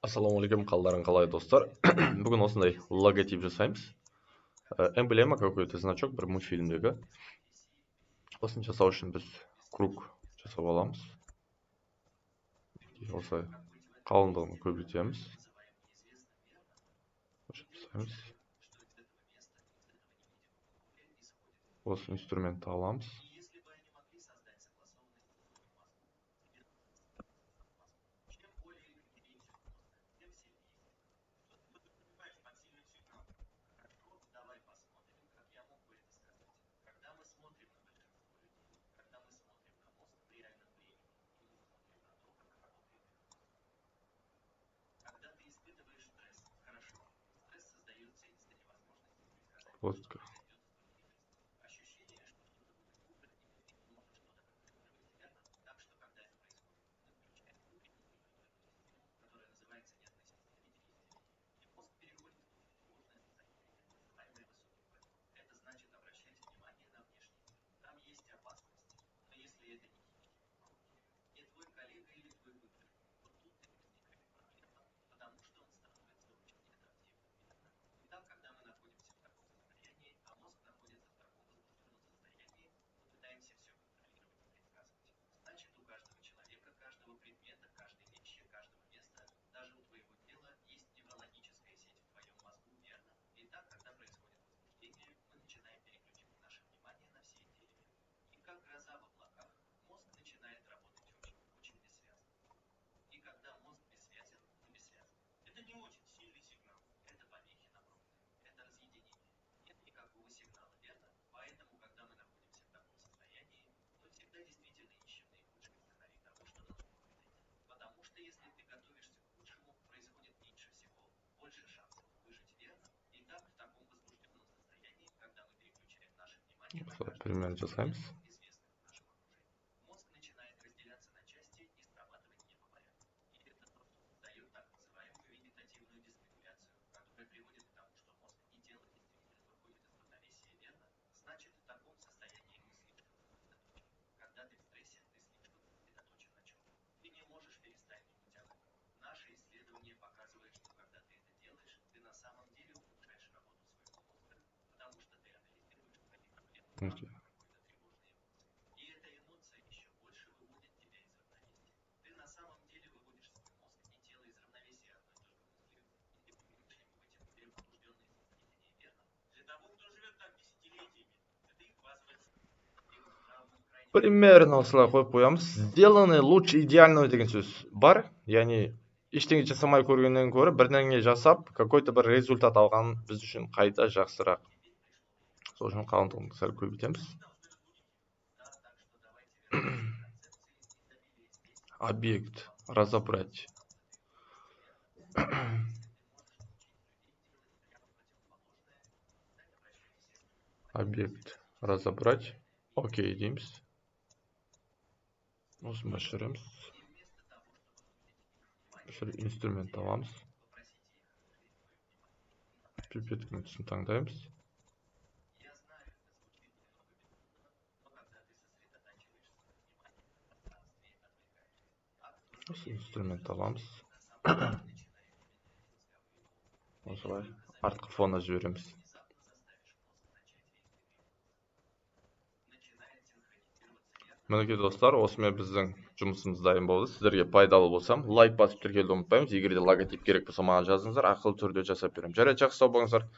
Ассалаумалейкум, қалай достар. Бүгін осындай логотип жасаймыз. Эмблема какой-то значок бір мультфильмдегі. Осыны жасау үшін біз круг жасап аламыз. Осылай қалыңдығын көбейтеміз. Осы инструментті аламыз. Вот. Примерно жасаймыз. Примерно осылай қойып қоямыз. Сделаны лучше идеального деген сөз бар. Яғни ештеңе жасамай көргеннен көрі бірдеңе жасап, какой-то бір результат алған біз үшін қайта жақсырақ. Сол үшін қалыңдығын сәл көбейтеміз. Объект разобрать. Объект разобрать. Окей дейміз. Осыны башырамыз. Инструмент аламыз. Пипетка нүктесін таңдаймыз. Осы инструмент аламыз. Осылай артқы фонына жібереміз. Мінекей достар, осымен біздің жұмысымыз дайын болды. Сіздерге пайдалы болсам, лайк басып тіркелуді ұмытпаймыз. Егер де логотип керек болса, маған жазыңыздар, ақылы түрде жасап беремін. Жарайды, жақсы сау болыңыздар.